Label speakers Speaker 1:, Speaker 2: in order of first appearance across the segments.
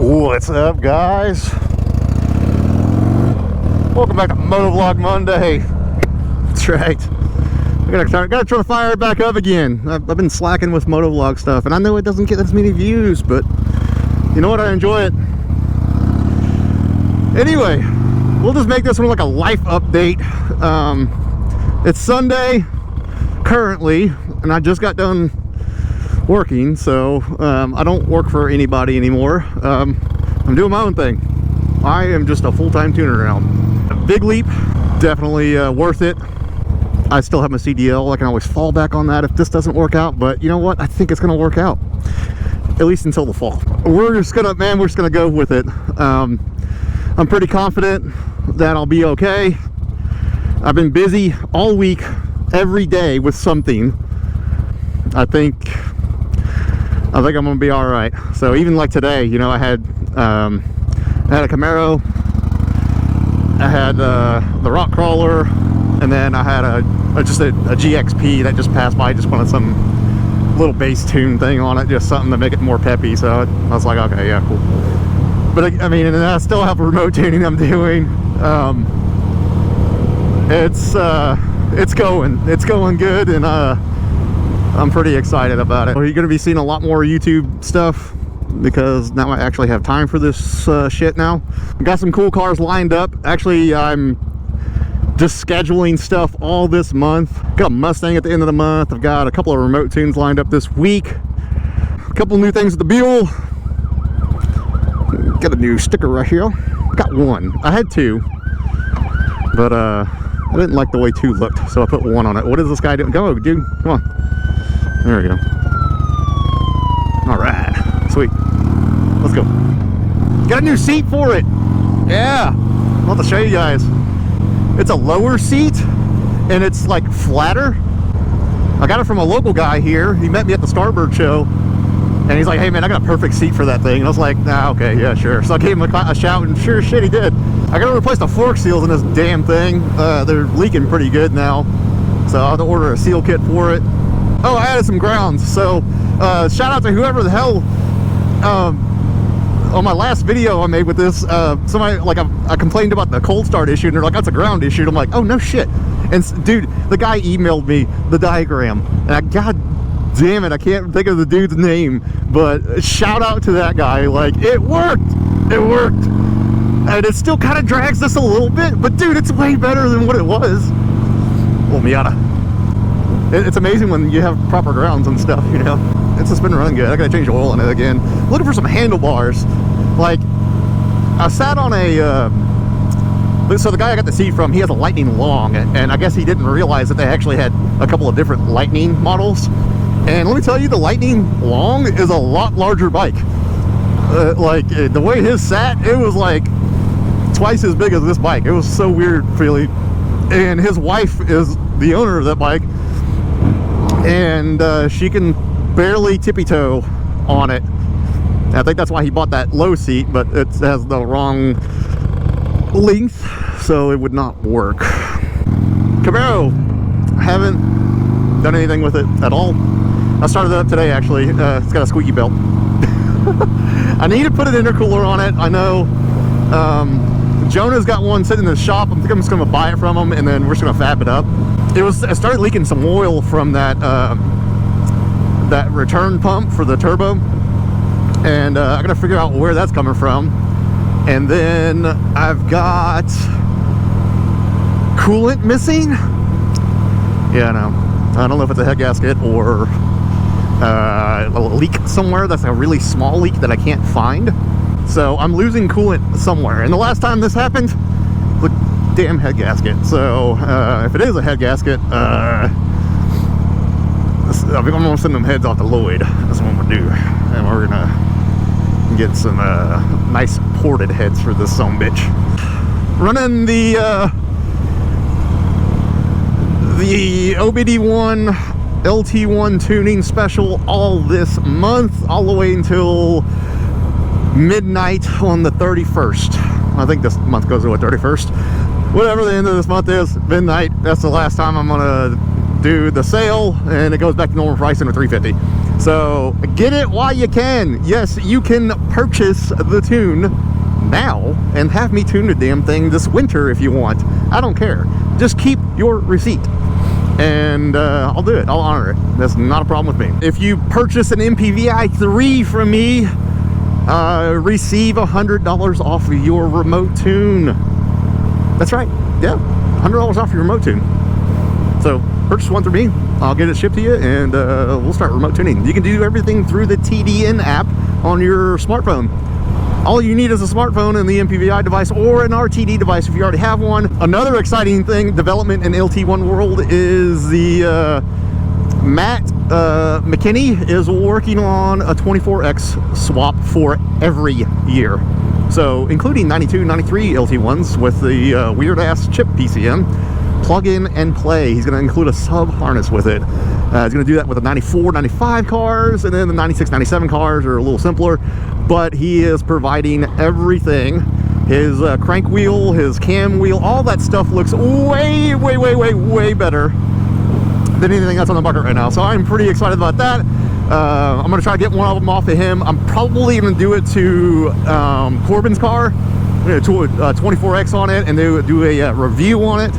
Speaker 1: What's up, guys? Welcome back to Motovlog Monday. That's right. I gotta try to fire it back up again. I've been slacking with motovlog stuff, and I know it doesn't get as many views, but you know what? I enjoy it. Anyway, we'll just make this one like a life update. It's Sunday currently, and I just got done working, so I don't work for anybody anymore. I'm doing my own thing. I am just a full-time tuner now. A big leap, definitely worth it. I still have my CDL. I can always fall back on that if this doesn't work out, but you know what? I think it's gonna work out, at least until the fall. We're just gonna go with it. I'm pretty confident that I'll be okay. I've been busy all week, every day with something. I think I'm gonna be all right. So even like today, you know, I had a Camaro, I had the rock crawler, and then I had just a GXP that just passed by. Just wanted some little bass tune thing on it, just something to make it more peppy. So I was like, okay, yeah, cool. But I mean, and I still have a remote tuning I'm doing. It's going good, and I'm pretty excited about it. You're gonna be seeing a lot more YouTube stuff because now I actually have time for this shit now. I got some cool cars lined up. Actually, I'm just scheduling stuff all this month. Got a Mustang at the end of the month. I've got a couple of remote tunes lined up this week. A couple new things with the Buell. Got a new sticker right here. Got one. I had two, but I didn't like the way two looked, so I put one on it. What is this guy doing? Go, dude. Come on. There we go. All right. Sweet. Let's go. Got a new seat for it. Yeah. I'll have to show you guys. It's a lower seat, and it's like flatter. I got it from a local guy here. He met me at the Starboard show, and he's like, hey man, I got a perfect seat for that thing. And I was like, nah, okay, yeah, sure. So I gave him a shout, and sure shit he did. I gotta replace the fork seals in this damn thing. They're leaking pretty good now, so I'll have to order a seal kit for it. Oh, I added some grounds. So shout out to whoever the hell on my last video I made with this, somebody, like, I complained about the cold start issue, and they're like, that's a ground issue. And I'm like, oh no shit. And dude, the guy emailed me the diagram, and god damn it, I can't think of the dude's name, but shout out to that guy. Like, it worked. And it still kind of drags us a little bit, but dude, it's way better than what it was. Well, Miata. It's amazing when you have proper grounds and stuff, you know. It's just been running good. I gotta change the oil in it again. Looking for some handlebars. Like, I sat on so the guy I got the seat from, he has a Lightning Long, and I guess he didn't realize that they actually had a couple of different Lightning models. And let me tell you, the Lightning Long is a lot larger bike. Like, the way his sat, it was like twice as big as this bike. It was so weird feeling. And his wife is the owner of that bike, and she can barely tippy-toe on it. I think that's why he bought that low seat, but it has the wrong length, so it would not work. Camaro, haven't done anything with it at all. I started it up today, actually. It's got a squeaky belt. I need to put an intercooler on it. I know Jonah's got one sitting in the shop. I think I'm just going to buy it from him, and then we're just going to fab it up. I started leaking some oil from that that return pump for the turbo, and I gotta figure out where that's coming from. And then I've got coolant missing. Yeah, no, I don't know if it's a head gasket or a leak somewhere. That's a really small leak that I can't find. So I'm losing coolant somewhere, and the last time this happened, the damn head gasket. So if it is a head gasket, I'm gonna send them heads off to Lloyd. That's what I'm gonna do, and we're gonna get some nice ported heads for this sumbitch. Running the OBD1 LT1 tuning special all this month, all the way until midnight on the 31st. I think this month goes to the 31st. Whatever the end of this month is, midnight. That's the last time I'm gonna do the sale, and it goes back to normal pricing of $350. So get it while you can. Yes, you can purchase the tune now and have me tune the damn thing this winter if you want. I don't care. Just keep your receipt and I'll do it. I'll honor it. That's not a problem with me. If you purchase an MPVI 3 from me, receive $100 off of your remote tune. That's right. Yeah, $100 off your remote tune. So purchase one through me, I'll get it shipped to you, and we'll start remote tuning. You can do everything through the TDN app on your smartphone. All you need is a smartphone and the MPVI device or an RTD device if you already have one. Another exciting thing, development in LT1 world, is the Matt McKinney is working on a 24X swap for every year. So including 92, 93 LT1s with the weird ass chip PCM. Plug in and play. He's going to include a sub harness with it. He's going to do that with the 94, 95 cars, and then the 96, 97 cars are a little simpler, but he is providing everything. His crank wheel, his cam wheel, all that stuff looks way better than anything that's on the market right now. So I'm pretty excited about that. I'm going to try to get one of them off of him. I'm probably going to do it to Corbin's car, to a 24X on it, and do a review on it.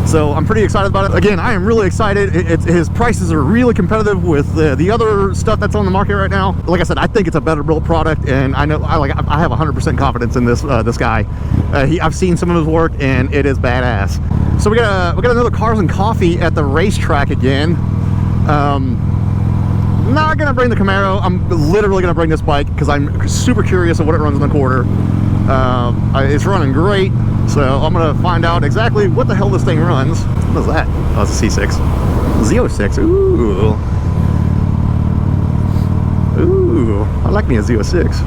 Speaker 1: So I'm pretty excited about it. Again, I am really excited. His prices are really competitive with the other stuff that's on the market right now. Like I said, I think it's a better built product, and I know I have 100% confidence in this guy. I've seen some of his work, and it is badass. So we got another Cars and Coffee at the racetrack again. Not gonna bring the Camaro. I'm literally gonna bring this bike because I'm super curious of what it runs in the quarter. It's running great. So I'm going to find out exactly what the hell this thing runs. What is that? Oh, it's a C6. Z06. Ooh. Ooh. I like me a Z06.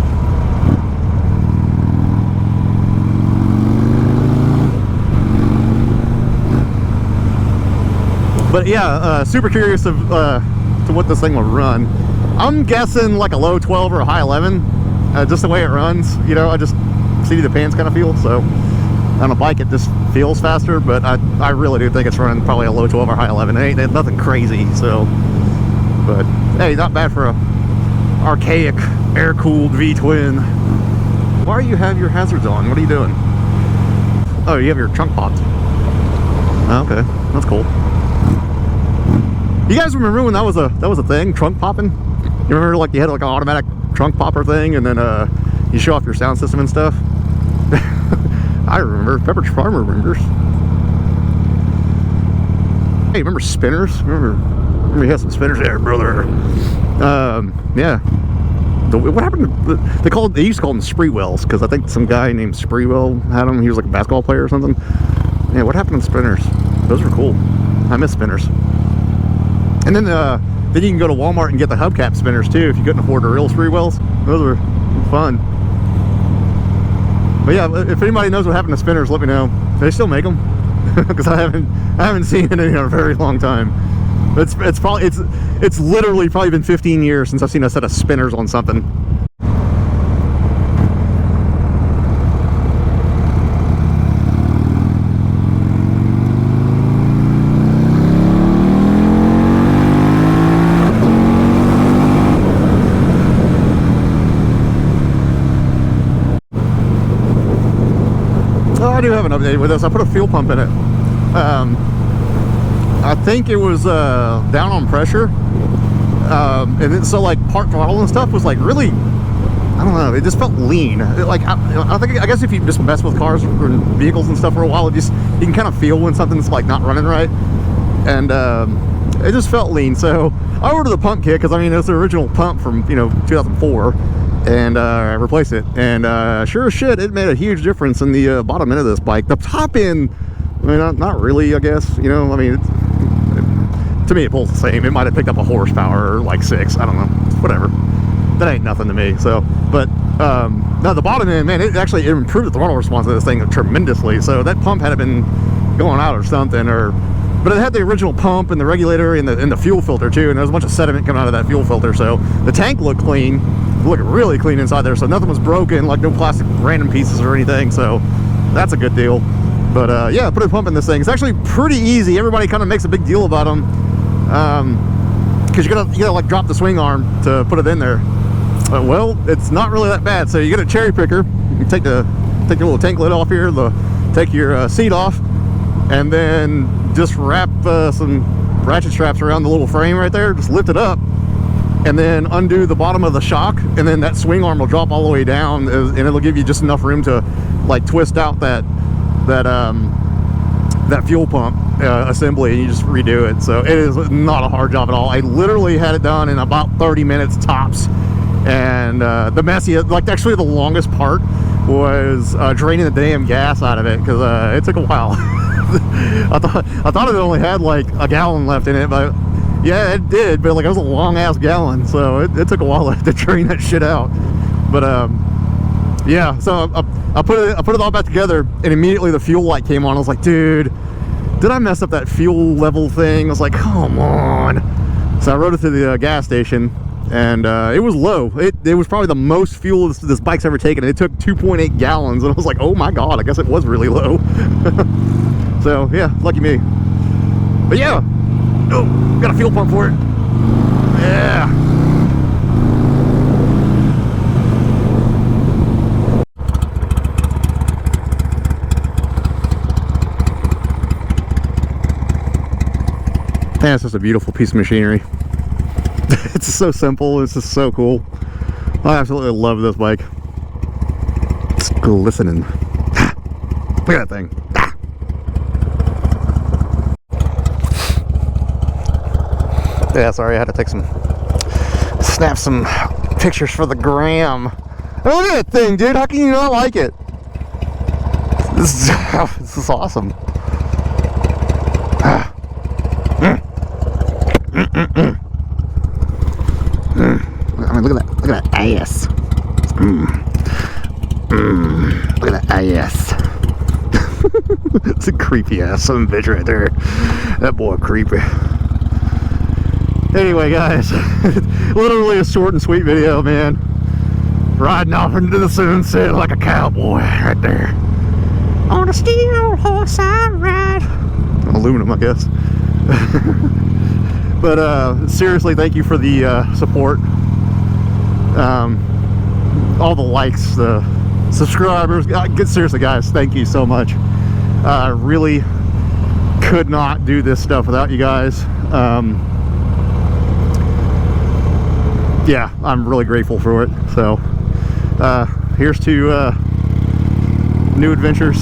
Speaker 1: But yeah, super curious of to what this thing will run. I'm guessing like a low 12 or a high 11. Just the way it runs. You know, I just see the pants kind of feel, so... On a bike, it just feels faster, but I really do think it's running probably a low 12 or high 11. It ain't nothing crazy, so. But hey, not bad for a archaic air-cooled V-twin. Why do you have your hazards on? What are you doing? Oh, you have your trunk popped. Oh, okay, that's cool. You guys remember when that was a thing, trunk popping? You remember like you had like an automatic trunk popper thing, and then you show off your sound system and stuff? I remember. Pepperidge Farmer remembers. Hey, remember spinners? Remember you had some spinners there, brother. Yeah. What happened to they used to call them Spreewells, because I think some guy named Spreewell had them. He was like a basketball player or something. Yeah, what happened to spinners? Those were cool. I miss spinners. And then you can go to Walmart and get the hubcap spinners too if you couldn't afford the real Spreewells. Those were fun. But yeah, if anybody knows what happened to spinners, let me know. Do they still make them? Because I haven't seen it in a very long time. It's literally probably been 15 years since I've seen a set of spinners on something. I do have an update with this. I put a fuel pump in it. I think it was down on pressure, and then, so like part throttle and stuff was like really, I don't know, it just felt lean. I guess if you just mess with cars or vehicles and stuff for a while, you can kind of feel when something's like not running right, and it just felt lean. So I ordered the pump kit because I mean it's the original pump from 2004. And I replaced it, and sure as shit, it made a huge difference in the bottom end of this bike. The top end, I mean, not really, I guess. I mean, to me, it pulls the same. It might have picked up a horsepower or like 6. I don't know. Whatever. That ain't nothing to me. So, but no, the bottom end, man, it actually improved the throttle response of this thing tremendously. So that pump had been going out or something, but it had the original pump and the regulator and the fuel filter too, and there was a bunch of sediment coming out of that fuel filter. So the tank looked clean. Look really clean inside there, so nothing was broken, like no plastic random pieces or anything, so that's a good deal. But yeah, put a pump in this thing. It's actually pretty easy. Everybody kind of makes a big deal about them. because you gotta like drop the swing arm to put it in there. Well, it's not really that bad. So you get a cherry picker, you take your little tank lid off here, take your seat off, and then just wrap some ratchet straps around the little frame right there. Just lift it up, and then undo the bottom of the shock, and then that swing arm will drop all the way down, and it'll give you just enough room to like twist out that fuel pump assembly, and you just redo it. So it is not a hard job at all. I literally had it done in about 30 minutes tops. And the messiest, like actually the longest part was draining the damn gas out of it, because it took a while. I thought it only had like a gallon left in it, but yeah, it did. But like it was a long ass gallon, so it took a while to drain that shit out. But yeah, so I put it all back together, and immediately the fuel light came on. I was like, dude, did I mess up that fuel level thing? I was like, come on. So I rode it to the gas station, and it was low. It was probably the most fuel this bike's ever taken. It took 2.8 gallons, and I was like, oh my god, I guess it was really low. So yeah, lucky me. But yeah, oh, got a fuel pump for it. Yeah. Man, it's just a beautiful piece of machinery. It's just so simple. It's just so cool. I absolutely love this bike. It's glistening. Look at that thing. Yeah, sorry, I had to snap some pictures for the gram. Oh, look at that thing, dude. How can you not like it? This is awesome. I mean, look at that ass. Look at that ass. It's a creepy ass son of a bitch right there. That boy creepy. Anyway, guys, literally a short and sweet video, man. Riding off into the sunset like a cowboy right there. On a steel horse I ride. Aluminum, I guess. But seriously, thank you for the support. All the likes, the subscribers. Seriously, guys, thank you so much. I really could not do this stuff without you guys. Yeah, I'm really grateful for it. So here's to new adventures.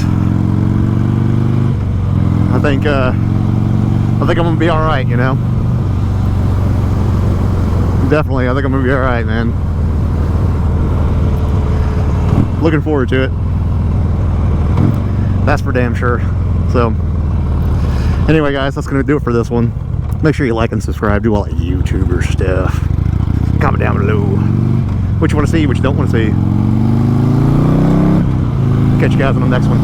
Speaker 1: I think I'm gonna be all right, you know. Definitely, I think I'm gonna be all right, man. Looking forward to it. That's for damn sure. So anyway, guys, that's gonna do it for this one. Make sure you like and subscribe, do all that YouTuber stuff. Comment down below what you want to see, what you don't want to see. Catch you guys on the next one.